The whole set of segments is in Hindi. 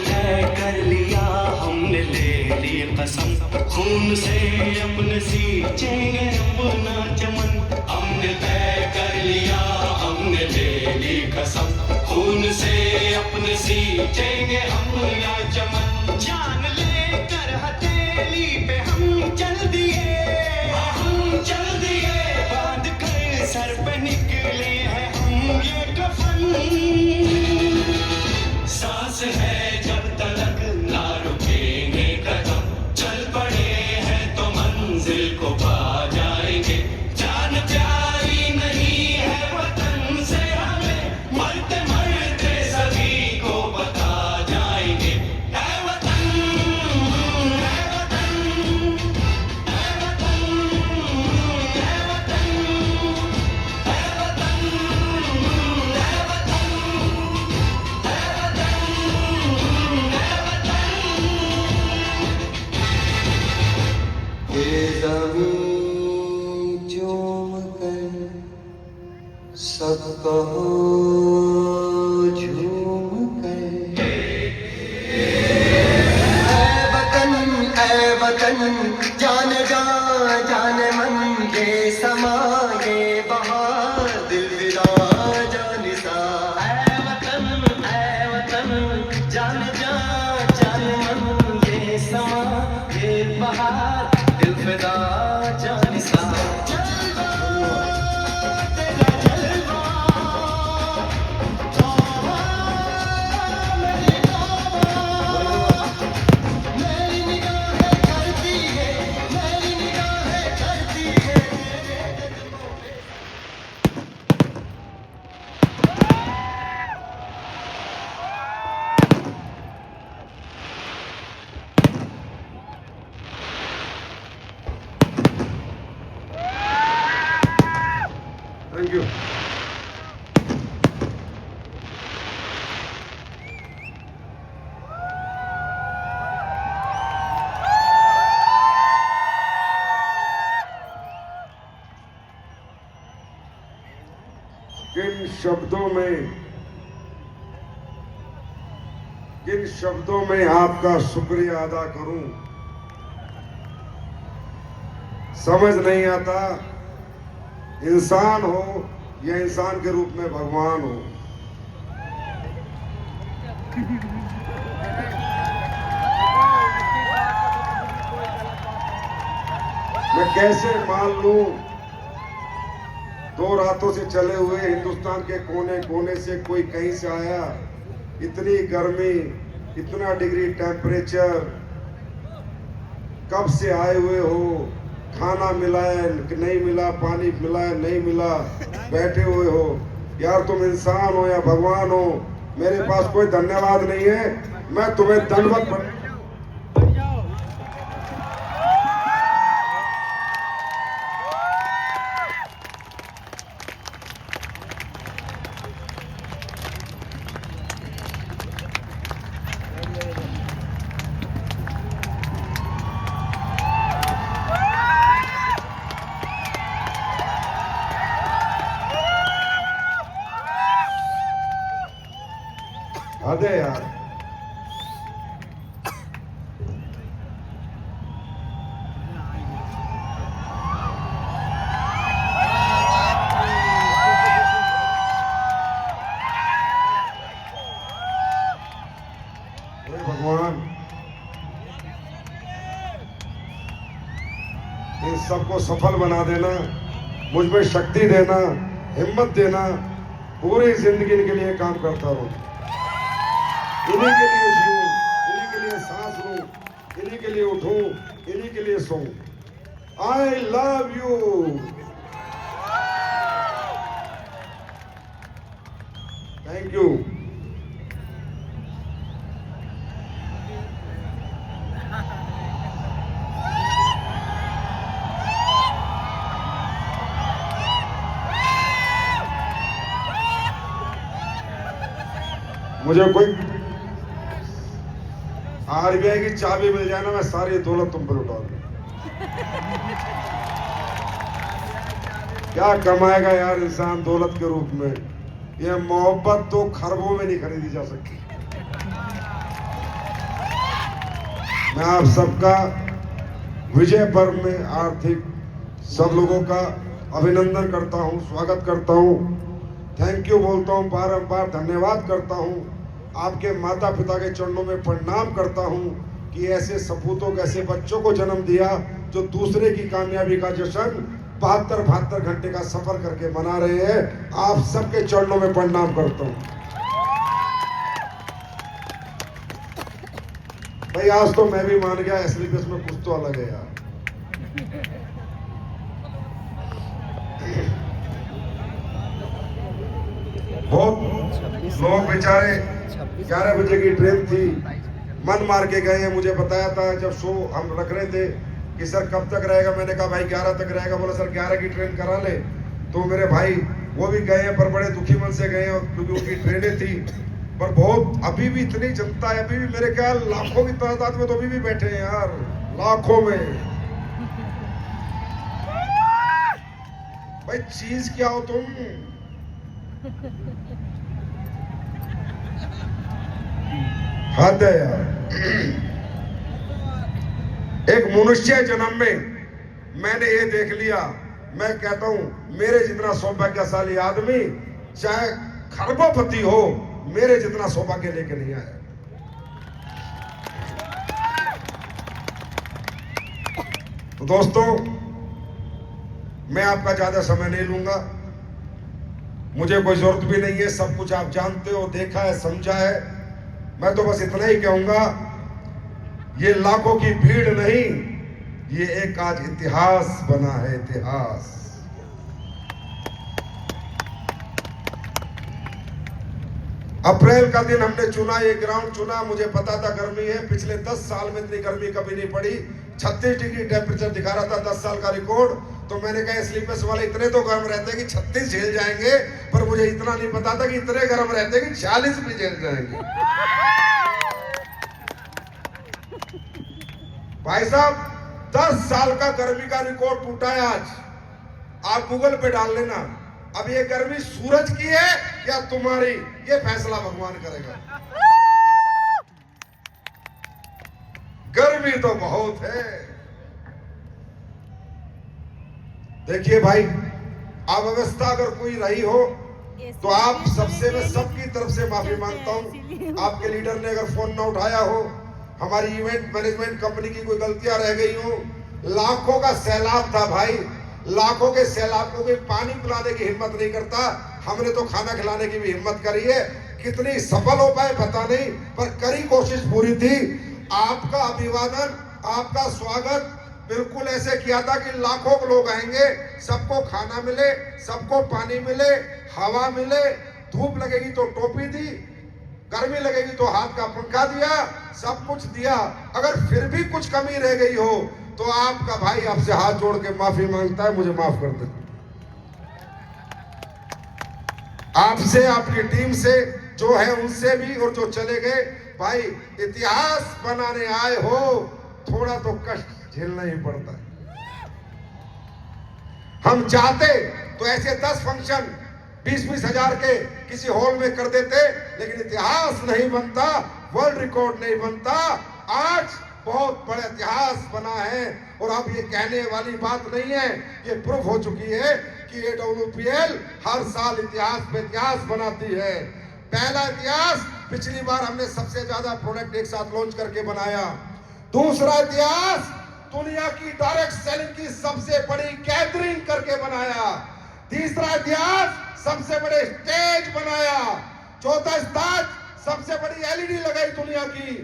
तय कर लिया, हमने ले ली कसम, खून से अपने सींचेंगे अपना चमन। हमने तय कर लिया, हमने ले ली कसम, खून से अपने सींचेंगे अपना चमन। जान लेकर हथेली पे हम चल दिए, हम चल दिए, बांध कर सर पे निकले हैं हम ये कफन। सांस है जब तक ना रुकेंगे कदम, चल पड़े हैं तो मंजिल को पा जाएंगे। जान प्यारी नहीं है वतन से हमें, मरते मरते सभी को बता जाएंगे। ऐ वतन, ऐ वतन, ऐ वतन, ऐ वतन, ऐ वतन, ऐ वतन, ये ज़मीं चूम कर सब कहो झूम कर, ऐ वतन जान जा जान मन ये समा ये बहार दिल विदा जान सा। ऐ वतन जान जा जान मन ये समा ये बहार दिल फिदा जान सा। जलवा तेरा जलवा, तौबा मेरी तौबा, मेरी निगाहें करती है, मेरी निगाहें करती है। Thank you. किन शब्दों में आपका शुक्रिया अदा करूं, समझ नहीं आता। इंसान हो या इंसान के रूप में भगवान हो, मैं कैसे मान लूं। 2 रातों से चले हुए हिंदुस्तान के कोने कोने से कोई कहीं से आया, इतनी गर्मी, इतना डिग्री टेम्परेचर, कब से आए हुए हो, खाना मिला है कि नहीं मिला, पानी मिला है नहीं मिला, बैठे हुए हो। यार तुम इंसान हो या भगवान हो, मेरे पास कोई धन्यवाद नहीं है, मैं तुम्हें दंडवत। हद है यार। भगवान इन सबको सफल बना देना, मुझ में शक्ति देना, हिम्मत देना, पूरी जिंदगी इनके लिए काम करता रहूं, इन्हीं के लिए जीऊं, इन्हीं के लिए सांस लूं, इन्हीं के लिए उठूं, इन्हीं के लिए सोऊं। I love you. Thank you. मुझे कोई आरबीआई की चाबी मिल जाए ना, मैं सारी दौलत तुम पर उठा दूं। क्या कमाएगा यार इंसान दौलत के रूप में। ये मोहब्बत तो खरबों में नहीं खरीदी जा सकती। मैं आप सबका विजय पर्व में आर्थिक सब लोगों का अभिनंदन करता हूं, स्वागत करता हूं, थैंक यू बोलता हूं, बारंबार धन्यवाद करता हूं, आपके माता पिता के चरणों में प्रणाम करता हूं कि ऐसे सपूतों को, ऐसे बच्चों को जन्म दिया जो दूसरे की कामयाबी का जश्न 72 घंटे का सफर करके मना रहे हैं। आप सबके चरणों में प्रणाम करता हूं। भाई आज तो मैं भी मान गया, एसलीपीएस में कुछ तो अलग है यार। बहुत लोग बेचारे 11 बजे की ट्रेन थी, मन मार के गए हैं। मुझे बताया था जब शो हम रख रहे थे कि सर कब तक रहेगा, मैंने कहा भाई 11 तक रहेगा। बोला सर 11 की ट्रेन करा ले। तो मेरे भाई वो भी गए हैं, पर बड़े दुखी मन से गए हैं क्योंकि उनकी ट्रेनें थी। पर बहुत अभी भी इतनी जनता है, अभी भी मेरे ख्याल लाखों की तादाद में तो अभी भी बैठे हैं यार, लाखों में। भाई चीज क्या हो तुम? हद है यार। एक मनुष्य जन्म में मैंने ये देख लिया, मैं कहता हूं मेरे जितना सौभाग्यशाली आदमी चाहे खरबोपति हो, मेरे जितना सौभाग्य लेके नहीं आया। तो दोस्तों मैं आपका ज्यादा समय नहीं लूंगा, मुझे कोई जरूरत भी नहीं है, सब कुछ आप जानते हो, देखा है, समझा है। मैं तो बस इतना ही कहूंगा, ये लाखों की भीड़ नहीं, ये एक आज इतिहास बना है, इतिहास। अप्रैल का दिन हमने चुना, ये ग्राउंड चुना, मुझे पता था गर्मी है, पिछले 10 साल में इतनी गर्मी कभी नहीं पड़ी। 36 डिग्री टेम्परेचर दिखा रहा था 10 साल का रिकॉर्ड। तो मैंने कहा स्लीपर्स वाले इतने तो गर्म रहते हैं कि 36 झेल जाएंगे, पर मुझे इतना नहीं पता था कि इतने गर्म रहते हैं कि 40 भी झेल जाएंगे। भाई साहब 10 साल का गर्मी का रिकॉर्ड टूटा है आज, आप गूगल पे डाल लेना। अब ये गर्मी सूरज की है या तुम्हारी, ये फैसला भगवान करेगा। गर्मी तो बहुत है। देखिए भाई, अव्यवस्था अगर कोई रही हो तो आप सबसे, मैं सबकी तरफ से माफी मांगता हूं। आपके लीडर ने अगर फोन ना उठाया हो, हमारी इवेंट मैनेजमेंट कंपनी की कोई गलतियां रह गई हो। लाखों का सैलाब था भाई, लाखों के सैलाब को कोई पानी पिलाने की हिम्मत नहीं करता, हमने तो खाना खिलाने की भी हिम्मत करी है। कितनी सफल हो पाए पता नहीं, पर करी कोशिश पूरी थी। आपका अभिवादन, आपका स्वागत बिल्कुल ऐसे किया था कि लाखों लोग आएंगे, सबको खाना मिले, सबको पानी मिले, हवा मिले, धूप लगेगी तो टोपी दी, गर्मी लगेगी तो हाथ का पंखा दिया, सब कुछ दिया। अगर फिर भी कुछ कमी रह गई हो तो आपका भाई आपसे हाथ जोड़ के माफी मांगता है, मुझे माफ कर दे। आपसे, आपकी टीम से जो है उनसे भी, और जो चले गए भाई, इतिहास बनाने आए हो, थोड़ा तो कष्ट झेलना ही पड़ता है। हम चाहते तो ऐसे 10 फंक्शन 20-20 हजार के किसी हॉल में कर देते, लेकिन इतिहास नहीं बनता, वर्ल्ड रिकॉर्ड नहीं बनता। आज बहुत बड़ा इतिहास बना है, और अब ये कहने वाली बात नहीं है, ये प्रूफ हो चुकी है कि AWPL हर साल इतिहास पे इतिहास बनाती है। पहला इतिहास, पिछली बार हमने सबसे ज्यादा प्रोडक्ट एक साथ लॉन्च करके बनाया। दूसरा इतिहास, दुनिया की डायरेक्ट सेलिंग की सबसे बड़ी गैदरिंग करके बनाया। तीसरा इतिहास, सबसे बड़े स्टेज बनाया। चौथा इतिहास, सबसे बड़ी LED लगाई दुनिया की।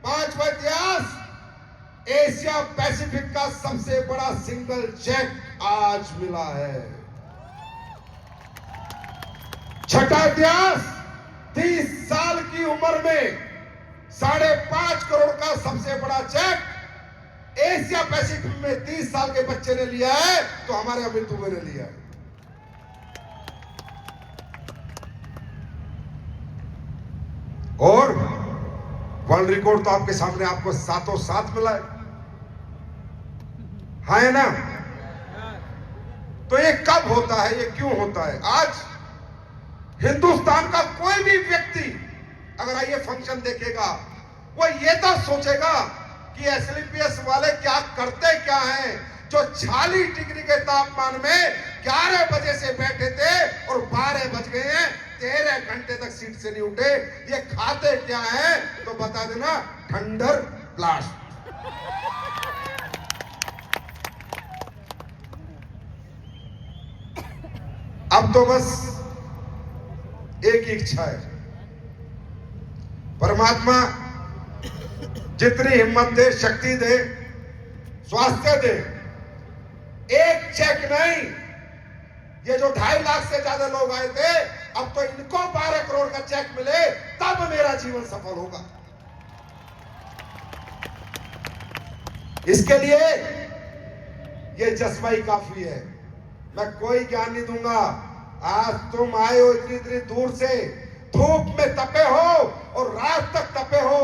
पांचवा इतिहास, एशिया पैसिफिक का सबसे बड़ा सिंगल चेक आज मिला है। छठा इतिहास, 30 साल की उम्र में 5.5 करोड़ का सबसे बड़ा चेक एशिया पैसिफिक में 30 साल के बच्चे ने लिया है, तो हमारे अमित दुबे ने लिया है। और वर्ल्ड रिकॉर्ड तो आपके सामने, आपको सातों साथ मिला है, हाँ है ना? तो ये कब होता है, ये क्यों होता है? आज हिंदुस्तान का कोई भी व्यक्ति अगर ये फंक्शन देखेगा, वो ये तो सोचेगा कि एसएलपीएस वाले क्या करते क्या हैं, जो 40 डिग्री के तापमान में 11 बजे से बैठे थे और 12 बज गए हैं, 13 घंटे तक सीट से नहीं उठे। ये खाते क्या है तो बता देना, थंडर ब्लास्ट। अब तो बस एक ही इच्छा है, परमात्मा जितनी हिम्मत दे, शक्ति दे, स्वास्थ्य दे, एक चेक नहीं, ये जो 2.5 लाख से ज्यादा लोग आए थे, अब तो इनको 12 करोड़ का चेक मिले तब मेरा जीवन सफल होगा। इसके लिए ये जज्बा ही काफी है। मैं कोई ज्ञान नहीं दूंगा। आज तुम आए हो इतनी इतनी दूर से, धूप में तपे हो और रात तक तपे हो,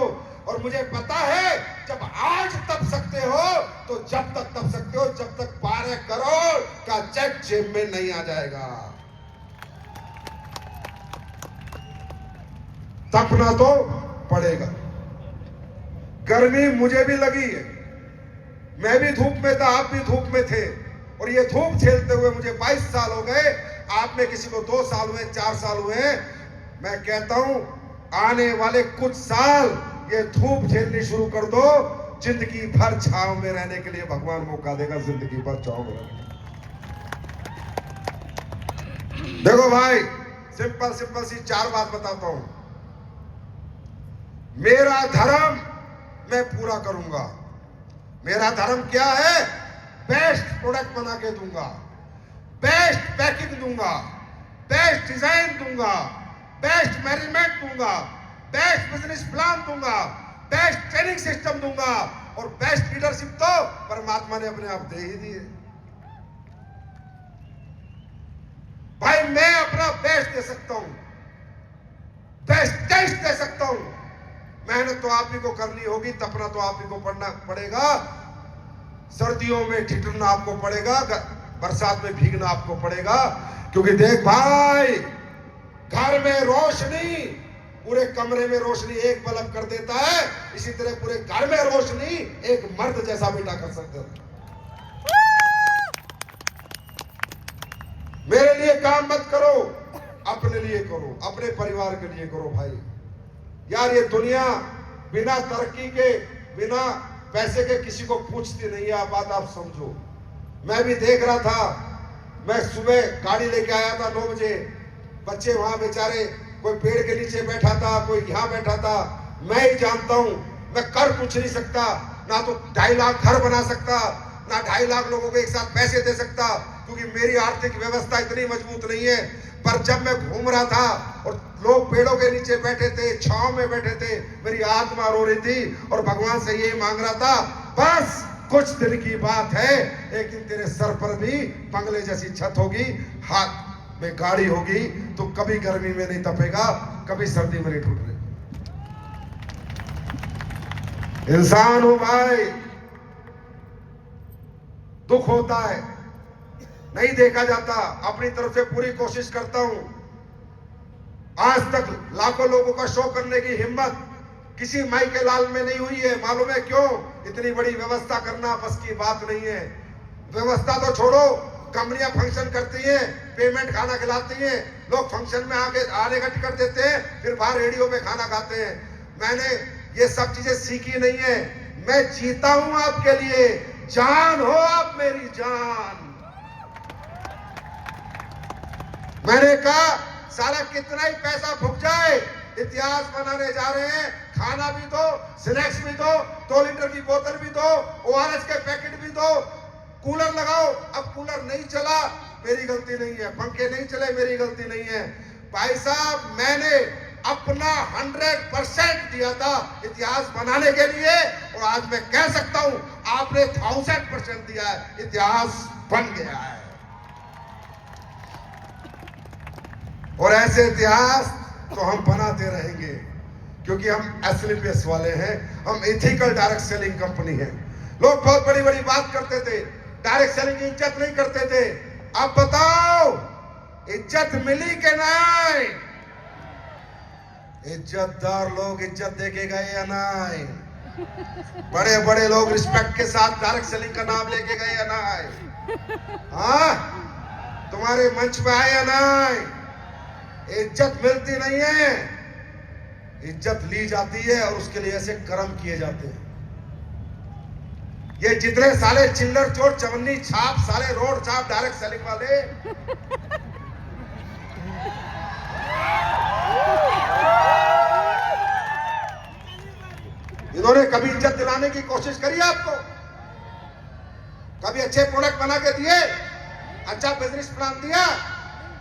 और मुझे पता है जब आज तप सकते हो तो जब तक तप सकते हो, जब तक 12 करोड़ का चेक जेब में नहीं आ जाएगा। तपना तो पड़ेगा। गर्मी मुझे भी लगी है, मैं भी धूप में था, आप भी धूप में थे, और ये धूप झेलते हुए मुझे 22 साल हो गए। आप में किसी को 2 साल हुए, 4 साल हुए। मैं कहता हूं आने वाले कुछ साल ये धूप झेलनी शुरू कर दो, जिंदगी भर छांव में रहने के लिए भगवान मौका देगा, जिंदगी भर छांव में रहने। देखो भाई, सिंपल सिंपल सी 4 बात बताता हूं। मेरा धर्म मैं पूरा करूंगा। मेरा धर्म क्या है? बेस्ट प्रोडक्ट बना के दूंगा, बेस्ट पैकिंग दूंगा, बेस्ट डिजाइन दूंगा, बेस्ट मैनेजमेंट दूंगा, बेस्ट बिजनेस प्लान दूंगा, बेस्ट ट्रेनिंग सिस्टम दूंगा, और बेस्ट लीडरशिप तो परमात्मा ने अपने आप दे ही दी है। भाई मैं अपना बेस्ट दे सकता हूं, बेस्ट टेस्ट दे सकता हूं। मेहनत तो आप ही को करनी होगी, तपना तो आप ही को पड़ना पड़ेगा, सर्दियों में ठिठुरना आपको पड़ेगा, बरसात में भीगना आपको पड़ेगा। क्योंकि देख भाई, घर में रोशनी, पूरे कमरे में रोशनी एक बल्ब कर देता है, इसी तरह पूरे घर में रोशनी एक मर्द जैसा बेटा कर सकता है। मेरे लिए काम मत करो, अपने लिए करो, अपने परिवार के लिए करो। भाई यार, ये दुनिया बिना तरक्की के, बिना पैसे के किसी को पूछती नहीं है। आप बात आप समझो। मैं भी देख रहा था, मैं सुबह गाड़ी लेके आया था 9 बजे, बच्चे वहां बेचारे, कोई पेड़ के नीचे बैठा था, कोई यहां बैठा था। मैं ही जानता हूं मैं कर कुछ नहीं सकता, ना तो 2.5 लाख घर बना सकता, ना 2.5 लाख लोगों को एक साथ पैसे दे सकता, क्योंकि मेरी आर्थिक व्यवस्था इतनी मजबूत नहीं है। पर जब मैं घूम रहा था और लोग पेड़ों के नीचे बैठे थे, छांव में बैठे थे, मेरी आत्मा रो रही थी और भगवान से यही मांग रहा था, बस कुछ दिन की बात है, एक दिन तेरे सर पर भी बंगले जैसी छत होगी, हाथ में गाड़ी होगी, तो कभी गर्मी में नहीं तपेगा, कभी सर्दी में नहीं ठुकरेगा। इंसान हो भाई, दुख होता है, नहीं देखा जाता। अपनी तरफ से पूरी कोशिश करता हूं। आज तक लाखों लोगों का शो करने की हिम्मत किसी माई के लाल में नहीं हुई है। मालूम है क्यों? इतनी बड़ी व्यवस्था करना बस की बात नहीं है। व्यवस्था तो छोड़ो, कंपनियां फंक्शन करती हैं, पेमेंट खाना खिलाती हैं, लोग फंक्शन में आने का टिकट देते हैं, फिर बाहर रेडियो में खाना खाते हैं। मैंने ये सब चीजें सीखी नहीं है, मैं जीता हूं आपके लिए। जान हो आप मेरी जान। मैंने कहा सारा कितना ही पैसा फूक जाए, इतिहास बनाने जा रहे हैं। खाना भी दो, स्नैक्स भी दो, 2 लीटर की बोतल भी दो, ORS के पैकेट भी दो, कूलर लगाओ। अब कूलर नहीं चला, मेरी गलती नहीं है, पंखे नहीं चले, मेरी गलती नहीं है। भाई साहब, मैंने अपना 100% दिया था इतिहास बनाने के लिए, और आज मैं कह सकता हूं आपने 1000% दिया है, इतिहास बन गया है। और ऐसे इतिहास तो हम बनाते रहेंगे, क्योंकि हम एसएलपीएस वाले हैं, हम एथिकल डायरेक्ट सेलिंग कंपनी है। लोग बहुत बड़ी बड़ी बात करते थे, डायरेक्ट सेलिंग की इज्जत नहीं करते थे। अब बताओ, इज्जत मिली कि नहीं? इज्जतदार लोग इज्जत देके गए या नहीं? बड़े बड़े लोग रिस्पेक्ट के साथ डायरेक्ट सेलिंग का नाम लेके गए या ना आए? हाँ, तुम्हारे मंच पे आए या ना आए? इज्जत मिलती नहीं है, इज्जत ली जाती है और उसके लिए ऐसे कर्म किए जाते हैं। ये जितने साले चिल्लर चोर चवन्नी छाप साले रोड छाप डायरेक्ट सेलिंग वाले, इन्होंने कभी इज्जत दिलाने की कोशिश करी आपको? कभी अच्छे प्रोडक्ट बना के दिए, अच्छा बिजनेस प्लान दिया?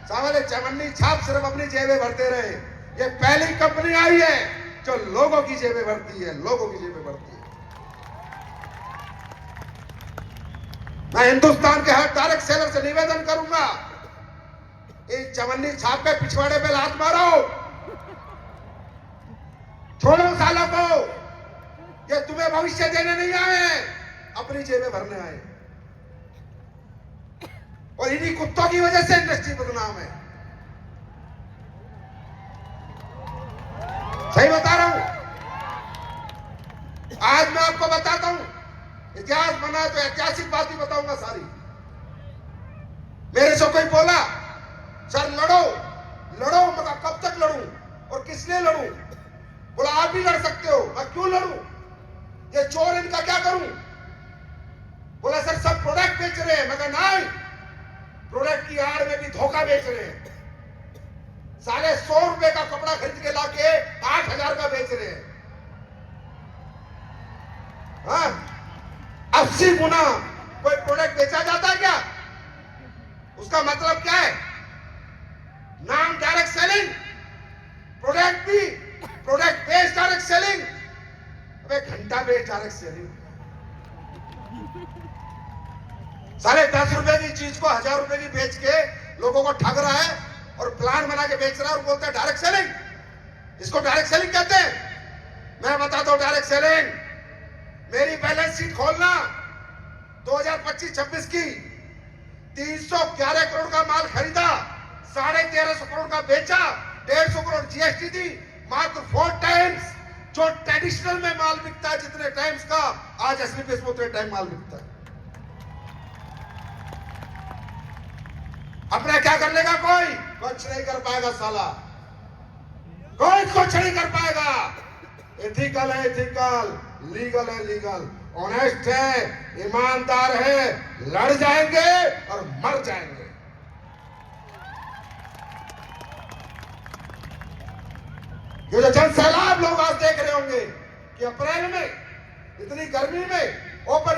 साले चवन्नी छाप सिर्फ अपनी जेबें भरते रहे। ये पहली कंपनी आई है जो लोगों की जेबें भरती है, लोगों की जेबें भरती है। मैं हिंदुस्तान के हर डायरेक्ट सेलर से निवेदन करूंगा, इस चवन्नी छाप के पिछवाड़े पे लात मारो, छोड़ो सालों को। ये तुम्हें भविष्य देने नहीं आए, अपनी जेबें भरने आए। और इन्हीं कुत्तों की वजह से इंडस्ट्री बदनाम है। सही बता रहा हूं। आज मैं आपको बताता हूं, इतिहास बना तो ऐतिहासिक बात ही बताऊंगा सारी। मेरे से कोई बोला सर लड़ो लड़ो, मगर कब तक लड़ूं और किस लिए लड़ूं? बोला आप भी लड़ सकते हो, मैं क्यों लड़ूं? ये चोर इनका क्या करूं? बोला सर सब प्रोडक्ट बेच रहे हैं, मगर नहीं, प्रोडक्ट की आड़ में भी धोखा बेच रहे हैं। साले 100 रुपए का कपड़ा खरीद के लाके 8,000 का बेच रहे हैं। हाँ, 80 गुना कोई प्रोडक्ट बेचा जाता है क्या? उसका मतलब क्या है? नाम डायरेक्ट सेलिंग, प्रोडक्ट भी प्रोडक्ट बेस्ड डायरेक्ट सेलिंग, अबे घंटा बेस्ड डायरेक्ट सेलिंग। साले 10 रुपए की चीज को 1000 रुपए की बेच के लोगों को ठग रहा है और प्लान बना के बेच रहा है और बोलता है डायरेक्ट सेलिंग। इसको डायरेक्ट सेलिंग कहते हैं। मैं बताता हूं डायरेक्ट सेलिंग। मेरी बैलेंस शीट खोलना 2025-26 की, 311 करोड़ का माल खरीदा, 1350 करोड़ का बेचा, 150 करोड़ जीएसटी दी, मात्र 4 टाइम्स जो ट्रेडिशनल में माल बिकता है जितने टाइम्स का, आज एसलीपीएस में उतने टाइम माल बिकता है। अपना क्या कर लेगा? कोई कुछ नहीं कर पाएगा साला, कोई कुछ नहीं कर पाएगा। एथिकल है एथिकल, लीगल है लीगल, ऑनेस्ट है, ईमानदार है, लड़ जाएंगे और मर जाएंगे। ये जो जन सैलाब लोग आज देख रहे होंगे कि अप्रैल में इतनी गर्मी में ओपन